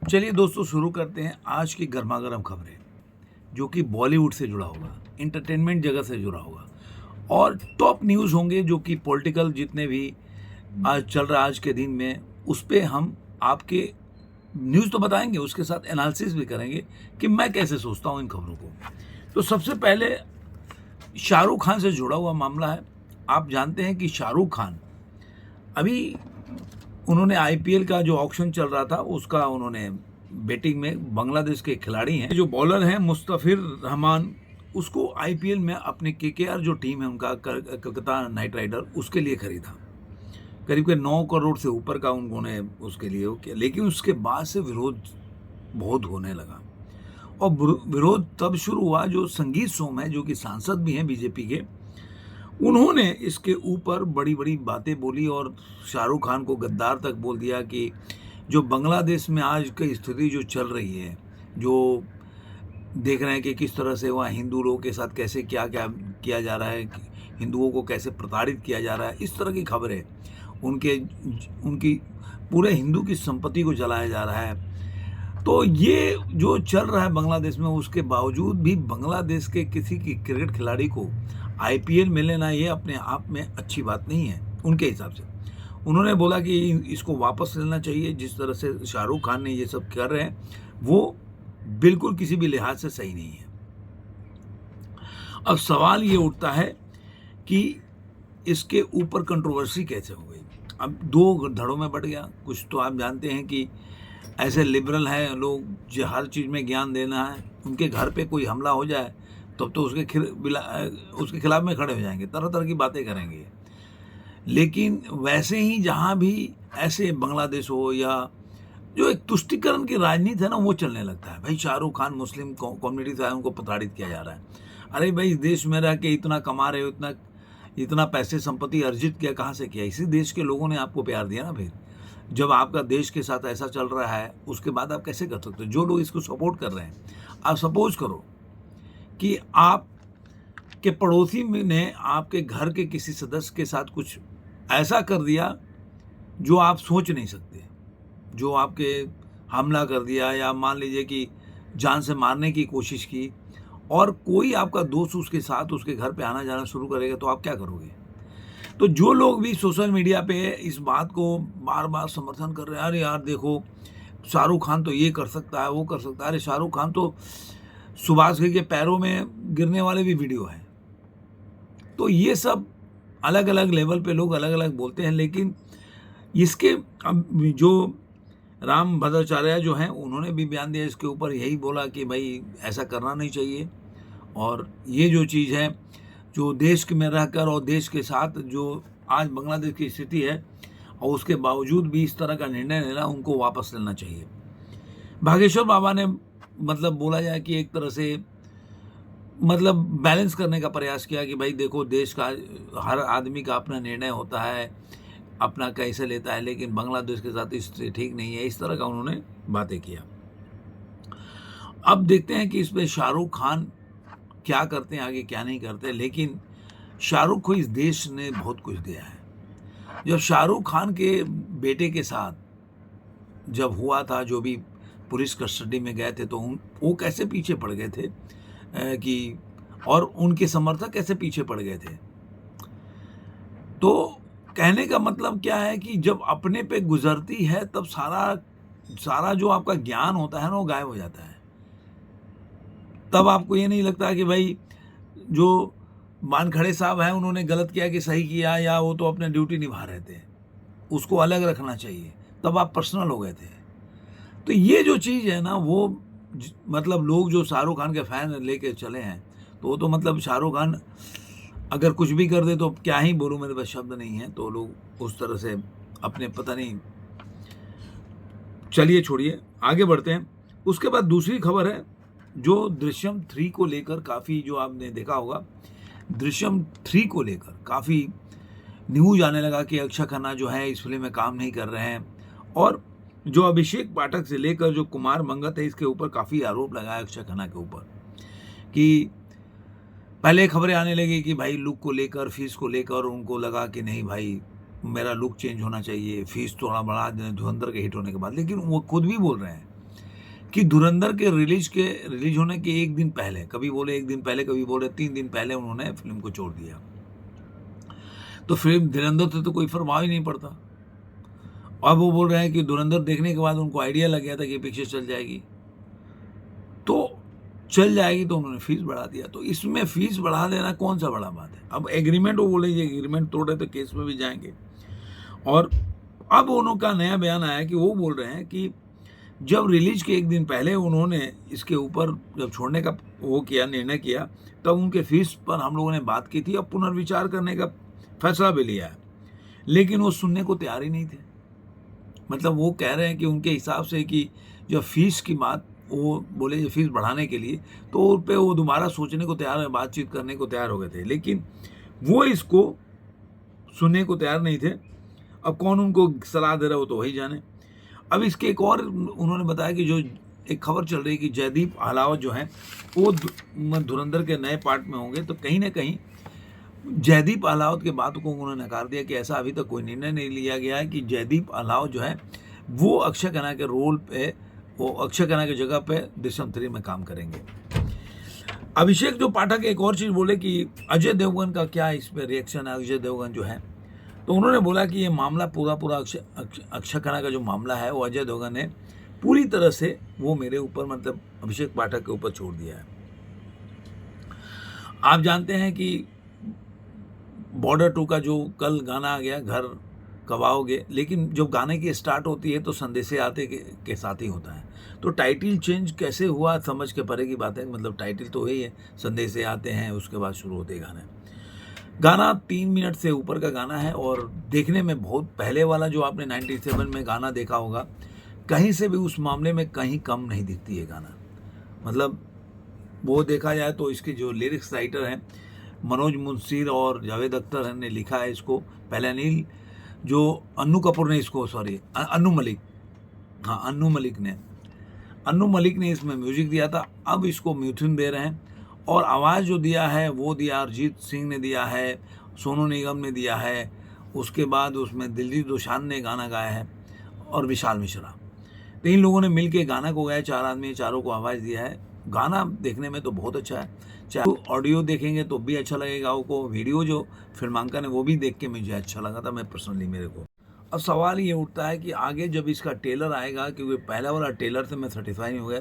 चलिए दोस्तों, शुरू करते हैं आज की गर्मा-गर्म खबरें, जो कि बॉलीवुड से जुड़ा होगा, एंटरटेनमेंट जगत से जुड़ा होगा और टॉप न्यूज़ होंगे जो कि पॉलिटिकल जितने भी आज चल रहा है आज के दिन में, उस पे हम आपके न्यूज़ तो बताएँगे, उसके साथ एनालिसिस भी करेंगे कि मैं कैसे सोचता हूँ इन खबरों को। तो सबसे पहले शाहरुख खान से जुड़ा हुआ मामला है। आप जानते हैं कि शाहरुख खान अभी उन्होंने आईपीएल का जो ऑक्शन चल रहा था उसका उन्होंने बेटिंग में बांग्लादेश के खिलाड़ी हैं जो बॉलर हैं मुस्तफिर रहमान, उसको आईपीएल में अपने केकेआर जो टीम है उनका कलकत्ता नाइट राइडर उसके लिए खरीदा। करीब के 9 करोड़ से ऊपर का उन्होंने उसके लिए वो किया, लेकिन उसके बाद से विरोध बहुत होने लगा और विरोध तब शुरू हुआ जो संगीत सोम है जो कि सांसद भी हैं बीजेपी के, उन्होंने इसके ऊपर बड़ी-बड़ी बातें बोली और शाहरुख खान को गद्दार तक बोल दिया कि जो बांग्लादेश में आज की स्थिति जो चल रही है, जो देख रहे हैं कि किस तरह से वहाँ हिंदू लोगों के साथ कैसे क्या-क्या किया जा रहा है, हिंदुओं को कैसे प्रताड़ित किया जा रहा है, इस तरह की खबरें, उनकी पूरे हिंदू की संपत्ति को जलाया जा रहा है। तो ये जो चल रहा है बांग्लादेश में, उसके बावजूद भी बांग्लादेश के किसी की क्रिकेट खिलाड़ी को आईपीएल में लेना ये अपने आप में अच्छी बात नहीं है उनके हिसाब से। उन्होंने बोला कि इसको वापस लेना चाहिए, जिस तरह से शाहरुख खान ने ये सब कर रहे हैं वो बिल्कुल किसी भी लिहाज से सही नहीं है। अब सवाल ये उठता है कि इसके ऊपर कंट्रोवर्सी कैसे हो गई। अब 2 धड़ों में बँट गया। कुछ तो आप जानते हैं कि ऐसे लिबरल हैं लोग जो हर चीज़ में ज्ञान देना है, उनके घर पे कोई हमला हो जाए तब तो उसके खिलाफ में खड़े हो जाएंगे, तरह-तरह की बातें करेंगे। लेकिन वैसे ही जहाँ भी ऐसे बांग्लादेश हो या जो एक तुष्टीकरण की राजनीति है ना, वो चलने लगता है। भाई शाहरुख खान मुस्लिम कम्युनिटी से है, उनको प्रताड़ित किया जा रहा है। अरे भाई, इस देश में रह के इतना कमा रहे हो, इतना इतना पैसे संपत्ति अर्जित किया, कहाँ से किया? इसी देश के लोगों ने आपको प्यार दिया ना फिर। जब आपका देश के साथ ऐसा चल रहा है, उसके बाद आप कैसे कर सकते हो? जो लोग इसको सपोर्ट कर रहे हैं, आप सपोज़ करो कि आपके पड़ोसी ने आपके घर के किसी सदस्य के साथ कुछ ऐसा कर दिया जो आप सोच नहीं सकते, जो आपके हमला कर दिया या मान लीजिए कि जान से मारने की कोशिश की और कोई आपका दोस्त उसके साथ उसके घर पे आना जाना शुरू करेगा तो आप क्या करोगे? तो जो लोग भी सोशल मीडिया पे इस बात को बार-बार समर्थन कर रहे हैं, अरे यार देखो शाहरुख खान तो ये कर सकता है, वो कर सकता है। अरे शाहरुख खान तो सुभाष घई के पैरों में गिरने वाले भी वीडियो हैं। तो ये सब अलग-अलग लेवल पे लोग अलग-अलग बोलते हैं, लेकिन इसके अब जो राम भद्राचार्य जो हैं उन्होंने भी बयान दिया इसके ऊपर, यही बोला कि भाई ऐसा करना नहीं चाहिए और ये जो चीज़ है जो देश में रहकर और देश के साथ जो आज बांग्लादेश की स्थिति है और उसके बावजूद भी इस तरह का निर्णय लेना, उनको वापस लेना चाहिए। बागेश्वर बाबा ने मतलब बोला जाए कि एक तरह से मतलब बैलेंस करने का प्रयास किया कि भाई देखो, देश का हर आदमी का अपना निर्णय होता है, अपना कैसे लेता है, लेकिन बांग्लादेश के साथ स्थिति ठीक नहीं है, इस तरह का उन्होंने बातें किया। अब देखते हैं कि इसमें शाहरुख खान क्या करते हैं आगे, क्या नहीं करते, लेकिन शाहरुख को इस देश ने बहुत कुछ दिया है। जब शाहरुख खान के बेटे के साथ जब हुआ था, जो भी पुलिस कस्टडी में गए थे, तो वो कैसे पीछे पड़ गए थे कि और उनके समर्थक कैसे पीछे पड़ गए थे। तो कहने का मतलब क्या है कि जब अपने पे गुजरती है तब सारा जो आपका ज्ञान होता है ना, वो गायब हो जाता है। तब आपको ये नहीं लगता कि भाई जो मानखड़े साहब हैं उन्होंने गलत किया कि सही किया, या वो तो अपने ड्यूटी निभा रहे थे, उसको अलग रखना चाहिए। तब आप पर्सनल हो गए थे। तो ये जो चीज़ है ना, वो मतलब लोग जो शाहरुख खान के फैन लेके चले हैं, तो वो तो मतलब शाहरुख खान अगर कुछ भी कर दे तो क्या ही बोलूँ, मेरे पास शब्द नहीं है। तो लोग उस तरह से अपने पता नहीं, चलिए छोड़िए, आगे बढ़ते हैं। उसके बाद दूसरी खबर है जो दृश्यम 3 को लेकर काफ़ी, जो आपने देखा होगा, दृश्यम 3 को लेकर काफ़ी न्यूज़ आने लगा कि अक्षय खन्ना जो है इस फिल्म में काम नहीं कर रहे हैं और जो अभिषेक पाठक से लेकर जो कुमार मंगत है, इसके ऊपर काफ़ी आरोप लगाया अक्षय खन्ना के ऊपर कि पहले खबरें आने लगी कि भाई लुक को लेकर, फीस को लेकर उनको लगा कि नहीं भाई मेरा लुक चेंज होना चाहिए, फीस थोड़ा बढ़ा दें धुरंधर के हिट होने के बाद। लेकिन वो खुद भी बोल रहे हैं कि धुरंधर के रिलीज होने के एक दिन पहले, कभी बोले एक दिन पहले, कभी बोले 3 दिन पहले उन्होंने फिल्म को छोड़ दिया। तो फिल्म धुरंधर से तो कोई प्रभाव ही नहीं पड़ता। अब वो बोल रहे हैं कि धुरंधर देखने के बाद उनको आइडिया लग गया था कि पिक्चर चल जाएगी, तो चल जाएगी, तो उन्होंने फीस बढ़ा दिया। तो इसमें फीस बढ़ा देना कौन सा बड़ा बात है? अब एग्रीमेंट, वो बोले ये एग्रीमेंट तोड़े तो केस में भी जाएंगे। और अब उनका नया बयान आया कि वो बोल रहे हैं कि जब रिलीज के एक दिन पहले उन्होंने इसके ऊपर जब छोड़ने का वो किया, निर्णय किया, तब उनके फीस पर हम लोगों ने बात की थी, अब पुनर्विचार करने का फैसला भी लिया है, लेकिन वो सुनने को तैयार ही नहीं थे। मतलब वो कह रहे हैं कि उनके हिसाब से कि जब फीस की बात, वो बोले ये फीस बढ़ाने के लिए, तो उन पे वो दोबारा सोचने को तैयार है, बातचीत करने को तैयार हो गए थे, लेकिन वो इसको सुनने को तैयार नहीं थे। अब कौन उनको सलाह दे रहा है वो तो वही जाने। अब इसके एक और उन्होंने बताया कि जो एक खबर चल रही है कि जयदीप अहलावत जो है वो धुरंधर के नए पार्ट में होंगे, तो कहीं ना कहीं जयदीप अहलावत के बातों को उन्होंने नकार दिया कि ऐसा अभी तक कोई निर्णय नहीं लिया गया है कि जयदीप अहलावत जो है वो अक्षय खन्ना के रोल पे, वो अक्षय खन्ना की जगह पे दृश्यम 3 में काम करेंगे। अभिषेक जो पाठक एक और चीज़ बोले कि अजय देवगन का क्या इस पर रिएक्शन है। अजय देवगन जो है, तो उन्होंने बोला कि ये मामला पूरा अक्षय खन्ना का जो मामला है वो अजय देवगन ने पूरी तरह से वो मेरे ऊपर, मतलब अभिषेक पाठक के ऊपर छोड़ दिया है। आप जानते हैं कि बॉर्डर 2 का जो कल गाना आ गया, घर कब आओगे, लेकिन जब गाने की स्टार्ट होती है तो संदेशे आते के साथ ही होता है। तो टाइटल चेंज कैसे हुआ समझ के परे की बात है, मतलब टाइटल तो वही है, संदेशे आते हैं, उसके बाद शुरू होते हैं गाने। गाना 3 मिनट से ऊपर का गाना है और देखने में बहुत, पहले वाला जो आपने 97 में गाना देखा होगा, कहीं से भी उस मामले में कहीं कम नहीं दिखती है गाना। मतलब वो देखा जाए तो इसके जो लिरिक्स राइटर हैं मनोज मुंशीर और जावेद अख्तर ने लिखा है इसको। पहले अनिल जो अन्नू कपूर ने इसको, सॉरी अन्नू मलिक, हाँ अन्नू मलिक ने इसमें म्यूजिक दिया था। अब इसको मिथुन दे रहे हैं और आवाज़ जो दिया है वो दिया अरिजीत सिंह ने दिया है, सोनू निगम ने दिया है, उसके बाद उसमें दिलजीत दोसांझ ने गाना गाया है और विशाल मिश्रा। 3 लोगों ने मिल के गाना को गाया, 4 आदमी, चारों को आवाज़ दिया है। गाना देखने में तो बहुत अच्छा है, चाहे ऑडियो देखेंगे तो भी अच्छा लगेगा आपको। वीडियो जो फिल्मांकन है वो भी देख के मुझे अच्छा लगा था, मैं पर्सनली, मेरे को। अब सवाल ये उठता है कि आगे जब इसका टेलर आएगा, क्योंकि पहला वाला टेलर से मैं सेटिस्फाई नहीं हो गया,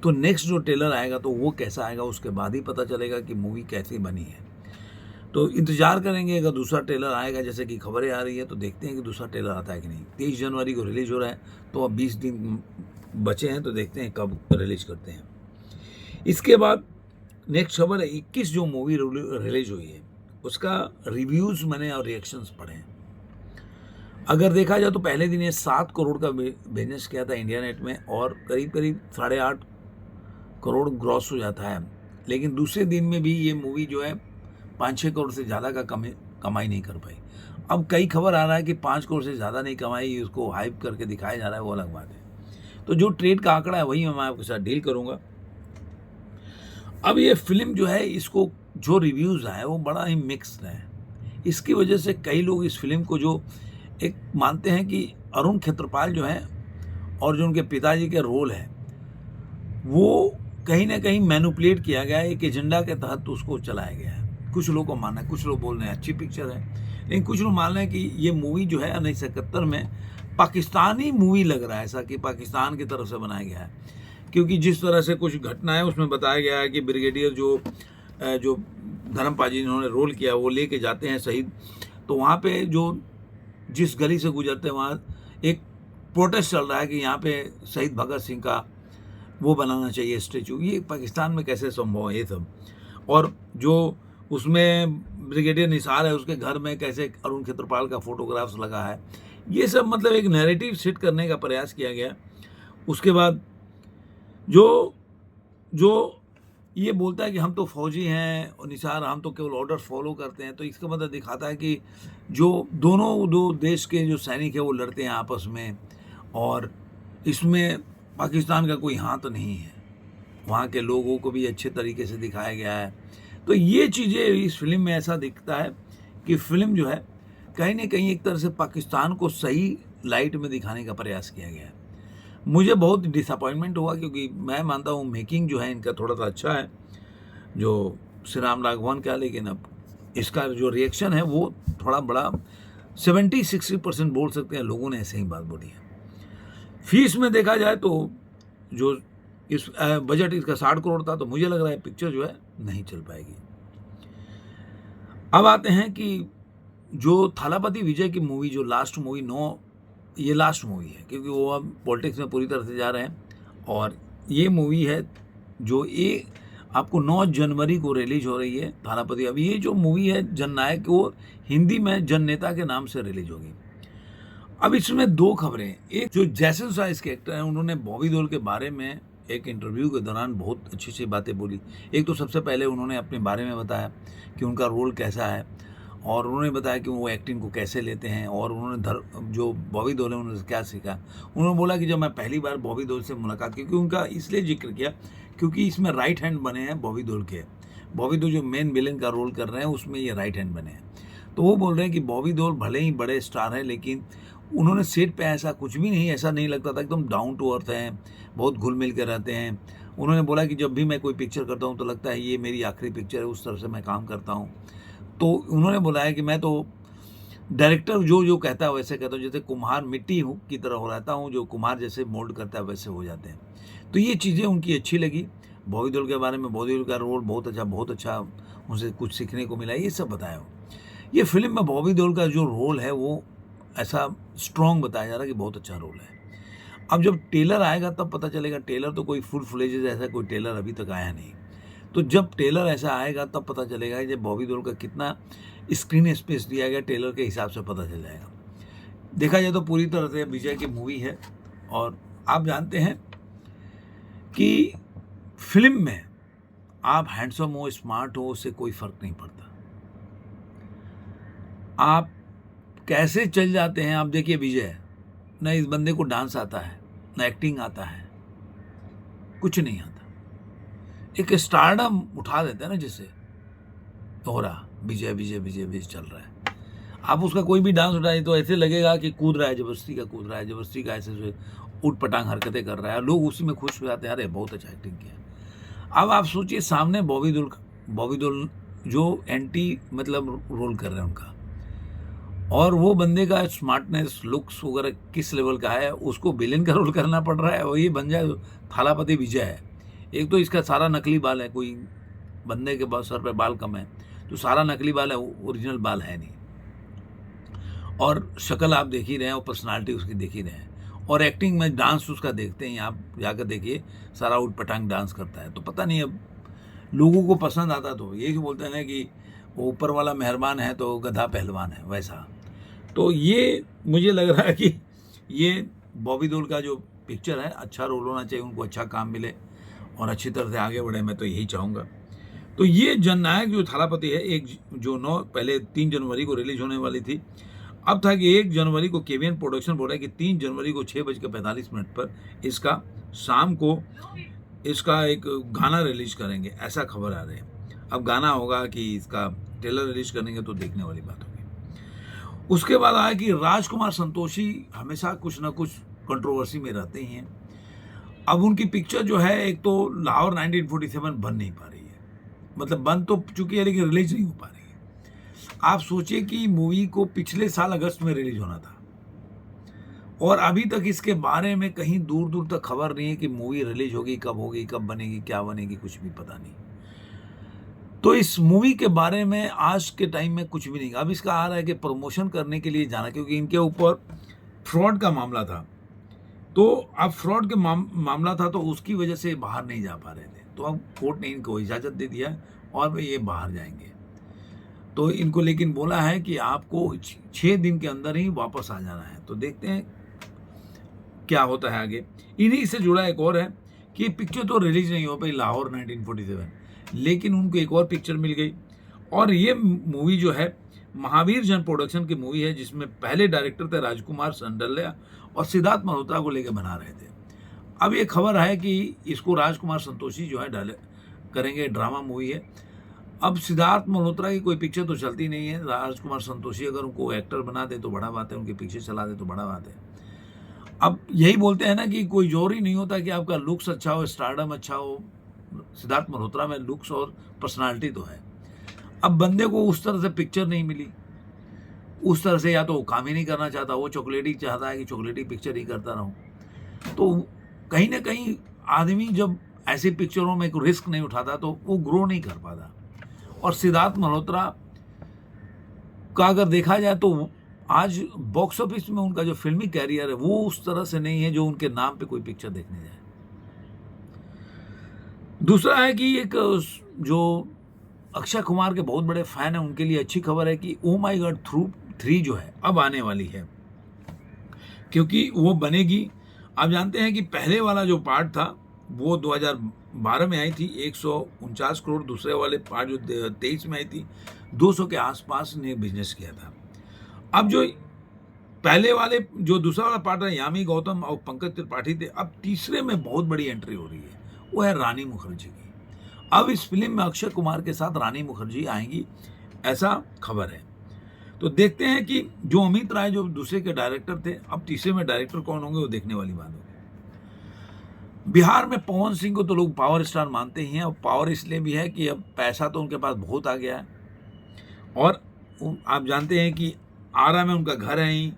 तो नेक्स्ट जो टेलर आएगा तो वो कैसा आएगा, उसके बाद ही पता चलेगा कि मूवी कैसी बनी है। तो इंतजार करेंगे, अगर दूसरा टेलर आएगा, जैसे कि खबरें आ रही है, तो देखते हैं कि दूसरा टेलर आता है कि नहीं। 23 जनवरी को रिलीज हो रहा है, तो अब 20 दिन बचे हैं, तो देखते हैं कब रिलीज करते हैं। इसके बाद नेक्स्ट खबर है 21 जो मूवी रिलीज हुई है उसका रिव्यूज़ मैंने और रिएक्शंस पढ़े हैं। अगर देखा जाए तो पहले दिन ये 7 करोड़ का बिजनेस किया था इंडिया नेट में और करीब 8.5 करोड़ ग्रॉस हो जाता है, लेकिन दूसरे दिन में भी ये मूवी जो है 5-6 करोड़ से ज़्यादा का कमाई नहीं कर पाई। अब कई खबर आ रहा है कि 5 करोड़ से ज़्यादा नहीं कमाई, उसको हाइप करके दिखाया जा रहा है, वो अलग बात है। तो जो ट्रेड का आंकड़ा है वही मैं आपके साथ डील करूँगा। अब ये फिल्म जो है, इसको जो रिव्यूज़ आए वो बड़ा ही मिक्स्ड है। इसकी वजह से कई लोग इस फिल्म को जो एक मानते हैं कि अरुण खेत्रपाल जो है और जो उनके पिताजी के रोल है वो कहीं ना कहीं मैनिपुलेट किया गया है, एक एजेंडा के तहत उसको चलाया गया है। कुछ लोगों को मानना है, कुछ लोग बोल रहे हैं अच्छी पिक्चर है, लेकिन कुछ लोग मान रहे हैं कि ये मूवी जो है 1971 में पाकिस्तानी मूवी लग रहा है, ऐसा कि पाकिस्तान की तरफ से बनाया गया है। क्योंकि जिस तरह से कुछ घटनाएं उसमें बताया गया है कि ब्रिगेडियर जो धर्मपाल इन्होंने रोल किया वो लेके जाते हैं शहीद, तो वहाँ पे जो जिस गली से गुजरते हैं वहाँ एक प्रोटेस्ट चल रहा है कि यहाँ पे शहीद भगत सिंह का वो बनाना चाहिए स्टेचू। ये पाकिस्तान में कैसे संभव है ये सब। और जो उसमें ब्रिगेडियर निसार है उसके घर में कैसे अरुण खेत्रपाल का फोटोग्राफ्स लगा है, ये सब मतलब एक नैरेटिव सेट करने का प्रयास किया गया। उसके बाद जो ये बोलता है कि हम तो फौजी हैं और निसार हम तो केवल ऑर्डर फॉलो करते हैं, तो इसका मतलब दिखाता है कि जो दो देश के जो सैनिक है वो लड़ते हैं आपस में और इसमें पाकिस्तान का कोई हाथ नहीं है। वहाँ के लोगों को भी अच्छे तरीके से दिखाया गया है। तो ये चीज़ें इस फिल्म में ऐसा दिखता है कि फिल्म जो है कहीं ना कहीं एक तरह से पाकिस्तान को सही लाइट में दिखाने का प्रयास किया गया है। मुझे बहुत डिसअपॉइंटमेंट हुआ, क्योंकि मैं मानता हूँ मेकिंग जो है इनका थोड़ा सा अच्छा है जो श्री राम राघवन का, लेकिन अब इसका जो रिएक्शन है वो थोड़ा बड़ा 70-60% बोल सकते हैं लोगों ने ऐसे ही बात बोली है। फीस में देखा जाए तो जो इस बजट इसका 60 करोड़ था, तो मुझे लग रहा है पिक्चर जो है नहीं चल पाएगी। अब आते हैं कि जो थालापति विजय की मूवी, जो लास्ट मूवी ये लास्ट मूवी है, क्योंकि वो अब पॉलिटिक्स में पूरी तरह से जा रहे हैं, और ये मूवी है जो आपको 9 जनवरी को रिलीज हो रही है, थालापति। अब ये जो मूवी है जननायक, वो हिंदी में जननेता के नाम से रिलीज होगी। अब इसमें 2 खबरें, एक जो जैसन साइज के एक्टर हैं, उन्होंने बॉबी देओल के बारे में एक इंटरव्यू के दौरान बहुत अच्छी अच्छी बातें बोली। एक तो सबसे पहले उन्होंने अपने बारे में बताया कि उनका रोल कैसा है, और उन्होंने बताया कि वो एक्टिंग को कैसे लेते हैं, और उन्होंने जो बॉबी देओल है उन्होंने क्या सीखा। उन्होंने बोला कि जब मैं पहली बार बॉबी देओल से मुलाकात की, क्योंकि उनका इसलिए जिक्र किया क्योंकि इसमें राइट हैंड बने हैं बॉबी देओल के। बॉबी देओल जो मेन विलेन का रोल कर रहे हैं उसमें ये राइट हैंड बने हैं। तो वो बोल रहे हैं कि बॉबी देओल भले ही बड़े स्टार हैं, लेकिन उन्होंने सेट पे ऐसा कुछ भी नहीं, ऐसा नहीं लगता था, एकदम डाउन टू अर्थ हैं, बहुत घुल मिल कर रहते हैं। उन्होंने बोला कि जब भी मैं कोई पिक्चर करता हूँ तो लगता है ये मेरी आखिरी पिक्चर है, उस तरह से मैं काम करता हूँ। तो उन्होंने बोला है कि मैं तो डायरेक्टर जो कहता है वैसे कहता हूँ, जैसे कुम्हार मिट्टी की तरह हो रहता हूँ, जो कुम्हार जैसे मोल्ड करता है वैसे हो जाते हैं। तो ये चीज़ें उनकी अच्छी लगी। बॉबी देओल के बारे में, बॉबी देओल का रोल बहुत अच्छा, उनसे कुछ सीखने को मिला, ये सब बताया। ये फिल्म में बॉबी देओल का जो रोल है वो ऐसा स्ट्रॉन्ग बताया जा रहा है कि बहुत अच्छा रोल है। अब जब टेलर आएगा तब पता चलेगा। टेलर तो कोई फुल फ्लेजेज ऐसा कोई टेलर अभी तक आया नहीं, तो जब टेलर ऐसा आएगा तब पता चलेगा कि बॉबी देओल का कितना स्क्रीन स्पेस दिया गया, टेलर के हिसाब से पता चल जाएगा। देखा जाए तो पूरी तरह से विजय की मूवी है, और आप जानते हैं कि फिल्म में आप हैंडसम हो, स्मार्ट हो, उससे कोई फर्क नहीं पड़ता। आप कैसे चल जाते हैं। आप देखिए विजय, न इस बंदे को डांस आता है, न एक्टिंग आता है, कुछ नहीं आता, एक स्टारडम उठा देते हैं ना, जिससे हो रहा विजय विजय विजय विजय चल रहा है। आप उसका कोई भी डांस उठाइए तो ऐसे लगेगा कि कूद रहा है, जबरदस्ती का ऐसे उठ पटांग हरकतें कर रहा है, लोग उसी में खुश हो जाते हैं, अरे बहुत अच्छा एक्टिंग किया। अब आप सोचिए सामने बॉबी देओल जो एंटी मतलब रोल कर रहे हैं उनका, और वो बंदे का स्मार्टनेस, लुक्स वगैरह किस लेवल का है, उसको विलेन का रोल करना पड़ रहा है, और ये बन जाए थालापति विजय है। एक तो इसका सारा नकली बाल है, कोई बंदे के सर पे बाल कम है तो सारा नकली बाल है, ओरिजिनल बाल है नहीं, और शक्ल आप देख ही रहे हैं, और पर्सनालिटी उसकी देख ही रहे हैं, और एक्टिंग में डांस उसका देखते हैं, आप जाकर देखिए सारा उठ पटांग डांस करता है। तो पता नहीं अब लोगों को पसंद आता, तो यही बोलते हैं ना कि वो ऊपर वाला मेहरबान है तो गधा पहलवान है, वैसा। तो ये मुझे लग रहा है कि ये बॉबी देओल का जो पिक्चर है, अच्छा रोल होना चाहिए, उनको अच्छा काम मिले और अच्छी तरह से आगे बढ़े, मैं तो यही चाहूँगा। तो ये जननायक जो थालापति है, एक जो पहले 3 जनवरी को रिलीज होने वाली थी, अब था कि 1 जनवरी को केवीएन प्रोडक्शन बोल रहा है कि 3 जनवरी को 6:45 पर इसका शाम को इसका एक गाना रिलीज करेंगे, ऐसा खबर आ रही है। अब गाना होगा कि इसका ट्रेलर रिलीज करेंगे तो देखने वाली बात होगी। उसके बाद आया कि राजकुमार संतोषी हमेशा कुछ ना कुछ कंट्रोवर्सी में रहते ही हैं। अब उनकी पिक्चर जो है, एक तो लाहौर 1947 बन नहीं पा रही है, मतलब बन तो चुकी है लेकिन रिलीज नहीं हो पा रही है। आप सोचिए कि मूवी को पिछले साल अगस्त में रिलीज होना था, और अभी तक इसके बारे में कहीं दूर दूर तक खबर नहीं है कि मूवी रिलीज होगी, कब बनेगी, क्या बनेगी, कुछ भी पता नहीं। तो इस मूवी के बारे में आज के टाइम में कुछ भी नहीं। अब इसका आ रहा है कि प्रमोशन करने के लिए जाना, क्योंकि इनके ऊपर फ्रॉड का मामला था, तो अब फ्रॉड के मामला था तो उसकी वजह से बाहर नहीं जा पा रहे थे, तो अब कोर्ट ने इनको इजाज़त दे दिया और वे ये बाहर जाएंगे। तो इनको लेकिन बोला है कि आपको 6 दिन के अंदर ही वापस आ जाना है। तो देखते हैं क्या होता है आगे। इन्हीं से जुड़ा एक और है कि पिक्चर तो रिलीज नहीं हो पाई लाहौर 1947, लेकिन उनको एक और पिक्चर मिल गई, और ये मूवी जो है महावीर जन प्रोडक्शन की मूवी है, जिसमें पहले डायरेक्टर थे राजकुमार संडल्या और सिद्धार्थ मल्होत्रा को लेकर बना रहे थे। अब ये खबर है कि इसको राजकुमार संतोषी जो है करेंगे, ड्रामा मूवी है। अब सिद्धार्थ मल्होत्रा की कोई पिक्चर तो चलती नहीं है, राजकुमार संतोषी अगर उनको एक्टर बना दे तो बड़ा बात है, उनकी पिक्चर चला दे तो बड़ा बात है। अब यही बोलते हैं ना कि कोई जोर ही नहीं होता कि आपका लुक्स अच्छा हो, स्टारडम अच्छा हो। सिद्धार्थ मल्होत्रा में लुक्स और पर्सनालिटी तो है। अब बंदे को उस तरह से पिक्चर नहीं मिली, उस तरह से या तो वो काम ही नहीं करना चाहता, वो चॉकलेटी चाहता है कि चॉकलेटी पिक्चर ही करता रहूं। तो कहीं ना कहीं आदमी जब ऐसी पिक्चरों में कोई रिस्क नहीं उठाता तो वो ग्रो नहीं कर पाता। और सिद्धार्थ मल्होत्रा का अगर देखा जाए तो आज बॉक्स ऑफिस में उनका जो फिल्मी कैरियर है वो उस तरह से नहीं है जो उनके नाम पे कोई पिक्चर देखने जाए। दूसरा है कि एक जो अक्षय कुमार के बहुत बड़े फैन हैं उनके लिए अच्छी खबर है कि ओ माई गॉड 3 जो है अब आने वाली है, क्योंकि वो बनेगी। आप जानते हैं कि पहले वाला जो पार्ट था वो 2012 में आई थी 149 करोड़, दूसरे वाले पार्ट जो 23 में आई थी 200 के आसपास ने बिजनेस किया था। अब जो पहले वाले जो दूसरा वाला पार्ट है, यामी गौतम और पंकज त्रिपाठी थे, अब तीसरे में बहुत बड़ी एंट्री हो रही है, वो है रानी मुखर्जी की। अब इस फिल्म में अक्षय कुमार के साथ रानी मुखर्जी आएंगी, ऐसा खबर है। तो देखते हैं कि जो अमित राय जो दूसरे के डायरेक्टर थे, अब तीसरे में डायरेक्टर कौन होंगे वो देखने वाली बात होगी। बिहार में पवन सिंह को तो लोग पावर स्टार मानते ही हैं, और पावर इसलिए भी है कि अब पैसा तो उनके पास बहुत आ गया है। और आप जानते हैं कि आरा में उनका घर है ही,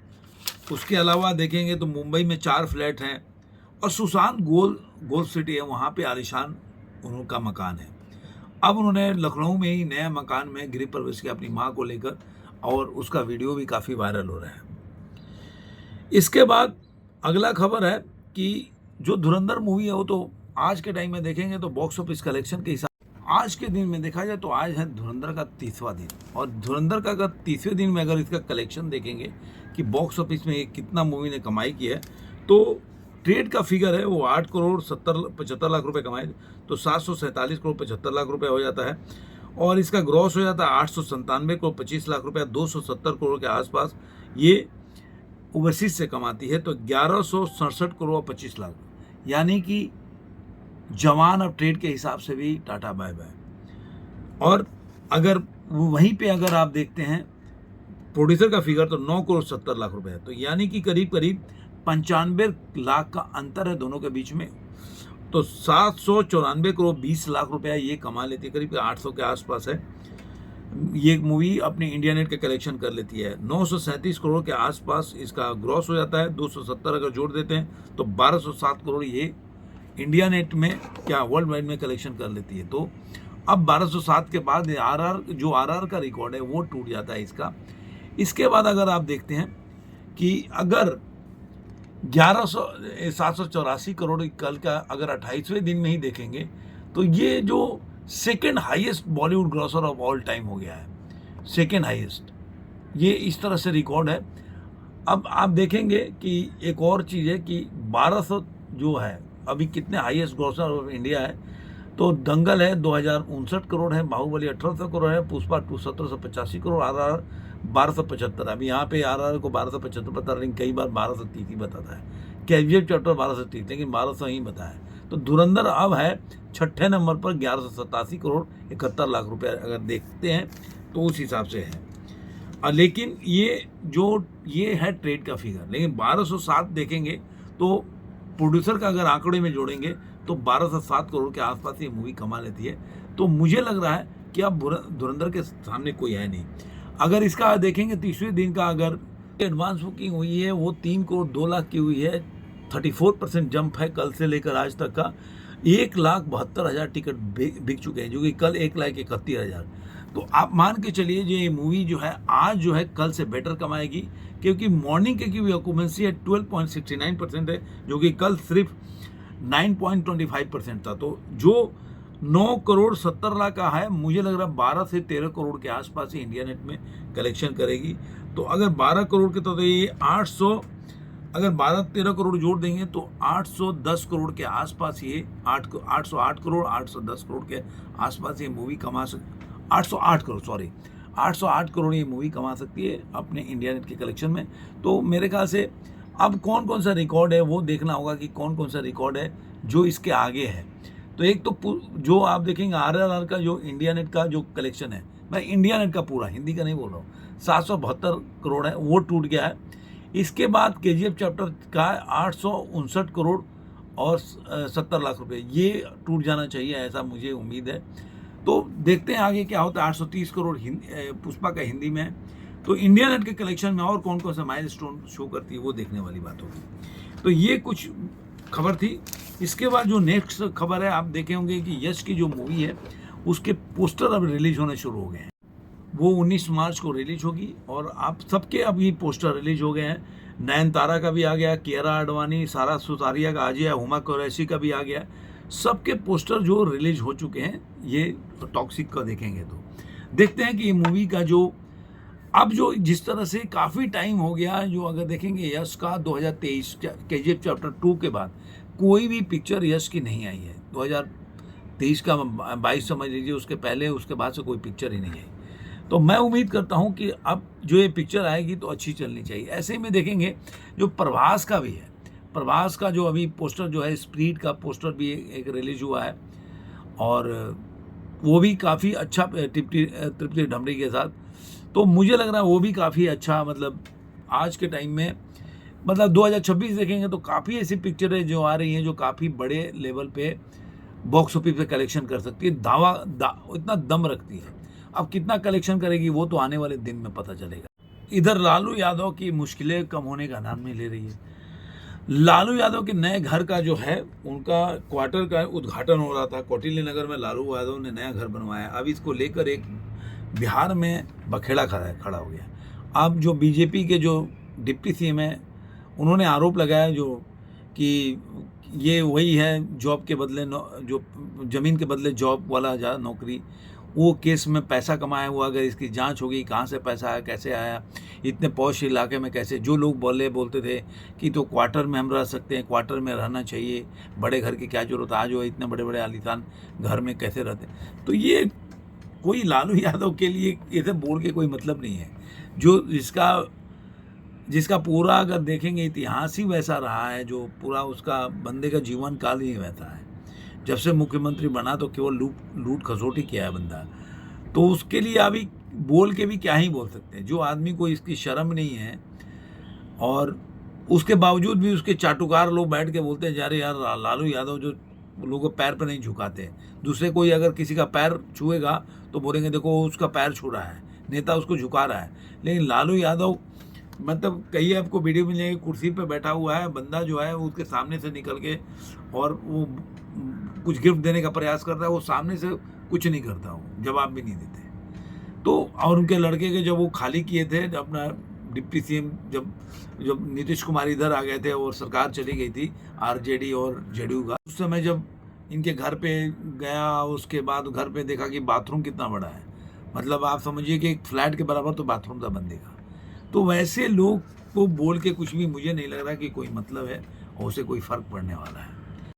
उसके अलावा देखेंगे तो मुंबई में 4 फ्लैट हैं, और सुशांत गोल्फ सिटी है, वहाँ पे आलिशान उनका मकान है। अब उन्होंने लखनऊ में ही नया मकान में गृह प्रवेश किया अपनी माँ को लेकर, और उसका वीडियो भी काफ़ी वायरल हो रहा है। इसके बाद अगला खबर है कि जो धुरंधर मूवी है वो तो आज के टाइम में देखेंगे तो बॉक्स ऑफिस कलेक्शन के हिसाब आज के दिन में देखा जाए तो आज है धुरंधर का 30वां दिन, और धुरंधर का अगर 30वें दिन में अगर इसका कलेक्शन देखेंगे कि बॉक्स ऑफिस में कितना मूवी ने कमाई की है, तो ट्रेड का फिगर है वो 8 करोड़ 75 लाख रुपए कमाए, तो 747 करोड़ 75 लाख रुपए हो जाता है। और इसका ग्रॉस हो जाता है 897 करोड़ 25 लाख रुपया, 270 करोड़ के आसपास ये ओवरसीज से कमाती है, तो 1167 करोड़ 25 लाख, यानी कि जवान अब ट्रेड के हिसाब से भी टाटा बाय बाय। और अगर वहीं पे अगर आप देखते हैं प्रोड्यूसर का फिगर तो 9 करोड़ 70 लाख रुपए है, तो यानी कि करीब करीब 95 लाख का अंतर है दोनों के बीच में। तो 794 करोड़ 20 लाख रुपया ये कमा लेती है, करीब 800 के आसपास है। ये मूवी अपनी इंडिया नेट के कलेक्शन कर लेती है, 937 करोड़ के आसपास इसका ग्रॉस हो जाता है। 270 अगर जोड़ देते हैं तो 1207 करोड़ ये इंडिया नेट में क्या वर्ल्ड वाइड में कलेक्शन कर लेती है। तो अब 1207 के बाद आरआर का रिकॉर्ड है वो टूट जाता है इसका। इसके बाद अगर आप देखते हैं कि अगर 784 करोड़ कल का अगर 28वें दिन में ही देखेंगे तो ये जो second highest Bollywood grocer of all time हो गया है, सेकेंड हाईएस्ट, ये इस तरह से रिकॉर्ड है। अब आप देखेंगे कि एक और चीज़ है कि 1200 जो है अभी कितने हाईएस्ट ग्रॉसर ऑफ इंडिया है, तो दंगल है 2059 करोड़ है, बाहुबली 1800 करोड़ है, पुष्पा 1785 करोड़, आरआर 1275। अभी यहाँ पे आरआर को 1275 बता रहे, कई बार 1230 ही बताता है, केजीएफ चैप्टर 1230, लेकिन 1200 ही बताया। तो धुरंधर अब है 6ठे नंबर पर 1187 करोड़ 71 लाख रुपए अगर देखते हैं तो उस हिसाब से है। लेकिन ये है ट्रेड का फिगर, लेकिन 1207 देखेंगे तो प्रोड्यूसर का अगर आंकड़े में जोड़ेंगे तो 1207 करोड़ के आसपास ये मूवी कमा लेती है। तो मुझे लग रहा है कि अब धुरंधर के सामने कोई है नहीं। अगर इसका देखेंगे 30वें दिन का अगर एडवांस बुकिंग हुई है वो 3 करोड़ 2 लाख की हुई है, 34% जंप है कल से लेकर आज तक का। 1,72,000 टिकट बिक चुके हैं, जो कि कल 1,31,000। तो आप मान के चलिए ये मूवी जो है आज जो है कल से बेटर कमाएगी, क्योंकि मॉर्निंग की भी ऑक्यूपेंसी है 12.69% है, जो कि कल सिर्फ 9.25% था। तो जो 9 करोड़ 70 लाख का है, मुझे लग रहा है 12 से 13 करोड़ के आसपास ही इंडिया नेट में कलेक्शन करेगी। तो अगर 12 करोड़ के तो ये 800, अगर 12-13 करोड़ जोड़ देंगे तो 810 करोड़ के आसपास ये 808 करोड़ 810 करोड़ के आसपास ये मूवी कमा 808 करोड़ ये मूवी कमा सकती है अपने इंडिया नेट के कलेक्शन में। तो मेरे ख्याल से अब कौन कौन सा रिकॉर्ड है वो देखना होगा कि कौन कौन सा रिकॉर्ड है जो इसके आगे है। तो एक तो जो आप देखेंगे आरआरआर का जो इंडिया नेट का जो कलेक्शन है, मैं इंडिया नेट का पूरा, हिंदी का नहीं बोल रहा हूँ, 772 करोड़ है, वो टूट गया है। इसके बाद केजीएफ चैप्टर का 859 करोड़ और 70 लाख रुपए, ये टूट जाना चाहिए, ऐसा मुझे उम्मीद है। तो देखते हैं आगे क्या होता है। 830 करोड़ पुष्पा का हिंदी में। तो इंडिया नेट के कलेक्शन में और कौन कौन सा माइलस्टोन शो करती है वो देखने वाली बात होगी। तो ये कुछ खबर थी। इसके बाद जो नेक्स्ट खबर है, आप देखे होंगे कि यश की जो मूवी है उसके पोस्टर अब रिलीज होने शुरू हो गए हैं। वो 19 मार्च को रिलीज होगी और आप सबके अभी पोस्टर रिलीज हो गए हैं। नयनतारा का भी आ गया, कियारा आडवाणी, सारा सुतारिया का आ गया, हुमा कुरैशी का भी आ गया। सबके पोस्टर जो रिलीज हो चुके हैं। ये टॉक्सिक का देखेंगे तो देखते हैं कि ये मूवी का जो अब जो जिस तरह से काफ़ी टाइम हो गया, जो अगर देखेंगे यश का 2023 केजीएफ चैप्टर 2 के बाद कोई भी पिक्चर यश की नहीं आई है। 2023 का 22 समझ लीजिए, उसके पहले उसके बाद से कोई पिक्चर ही नहीं आई। तो मैं उम्मीद करता हूं कि अब जो ये पिक्चर आएगी तो अच्छी चलनी चाहिए। ऐसे में देखेंगे जो प्रभास का भी है, प्रभास का जो अभी पोस्टर जो है, स्प्रीट का पोस्टर भी एक रिलीज हुआ है और वो भी काफ़ी अच्छा तृप्ति ढमरी के साथ। तो मुझे लग रहा है वो भी काफ़ी अच्छा, मतलब आज के टाइम में, मतलब 2026 देखेंगे तो काफ़ी ऐसी पिक्चरें जो आ रही हैं जो काफ़ी बड़े लेवल पे बॉक्स ऑफिस पे कलेक्शन कर सकती है। इतना दम रखती है। अब कितना कलेक्शन करेगी वो तो आने वाले दिन में पता चलेगा। इधर लालू यादव की मुश्किलें कम होने का नाम नहीं ले रही है। लालू यादव के नए घर का जो है, उनका क्वार्टर का उद्घाटन हो रहा था कौटिल्य नगर में। लालू यादव ने नया घर बनवाया। अब इसको लेकर एक बिहार में बखेड़ा खड़ा हो गया। अब जो बीजेपी के जो डिप्टी सीएम है, उन्होंने आरोप लगाया जो कि ये वही है जॉब के बदले जो ज़मीन के बदले जॉब वाला नौकरी, वो केस में पैसा कमाया हुआ। अगर इसकी जांच होगी कहाँ से पैसा आया, कैसे आया, इतने पॉश इलाके में कैसे, जो लोग बोलते थे कि तो क्वार्टर में हम रह सकते हैं, क्वार्टर में रहना चाहिए, बड़े घर की क्या जरूरत है, आज वो इतने बड़े बड़े आलीशान घर में कैसे रहते। तो ये कोई लालू यादव के लिए इसे बोल के कोई मतलब नहीं है। जो जिसका पूरा अगर देखेंगे इतिहास ही वैसा रहा है, जो पूरा उसका बंदे का जीवन काल ही वैसा है। जब से मुख्यमंत्री बना तो केवल लूट खसोटी किया है बंदा। तो उसके लिए अभी बोल के भी क्या ही बोल सकते हैं। जो आदमी को इसकी शर्म नहीं है और उसके बावजूद भी उसके चाटुकार लोग बैठ के बोलते हैं जा रहे यार लालू यादव जो लोगों को पैर पर नहीं झुकाते। दूसरे कोई अगर किसी का पैर छुएगा तो बोलेंगे देखो उसका पैर छू रहा है, नेता उसको झुका रहा है। लेकिन लालू यादव, मतलब कई आपको वीडियो मिल जाएगी, कुर्सी पे बैठा हुआ है बंदा जो है, उसके सामने से निकल के और वो कुछ गिफ्ट देने का प्रयास करता है, वो सामने से कुछ नहीं करता, वो जवाब भी नहीं देते। तो और उनके लड़के के जब वो खाली किए थे अपना डिप्टी सीएम, जब नीतीश कुमार इधर आ गए थे और सरकार चली गई थी आरजेडी और जेडीयू का, उस समय जब इनके घर पे गया, उसके बाद घर पे देखा कि बाथरूम कितना बड़ा है, मतलब आप समझिए कि एक फ्लैट के बराबर तो बाथरूम था बंदे का। तो वैसे लोग को बोल के कुछ भी मुझे नहीं लग रहा कि कोई मतलब है और उसे कोई फर्क पड़ने वाला है।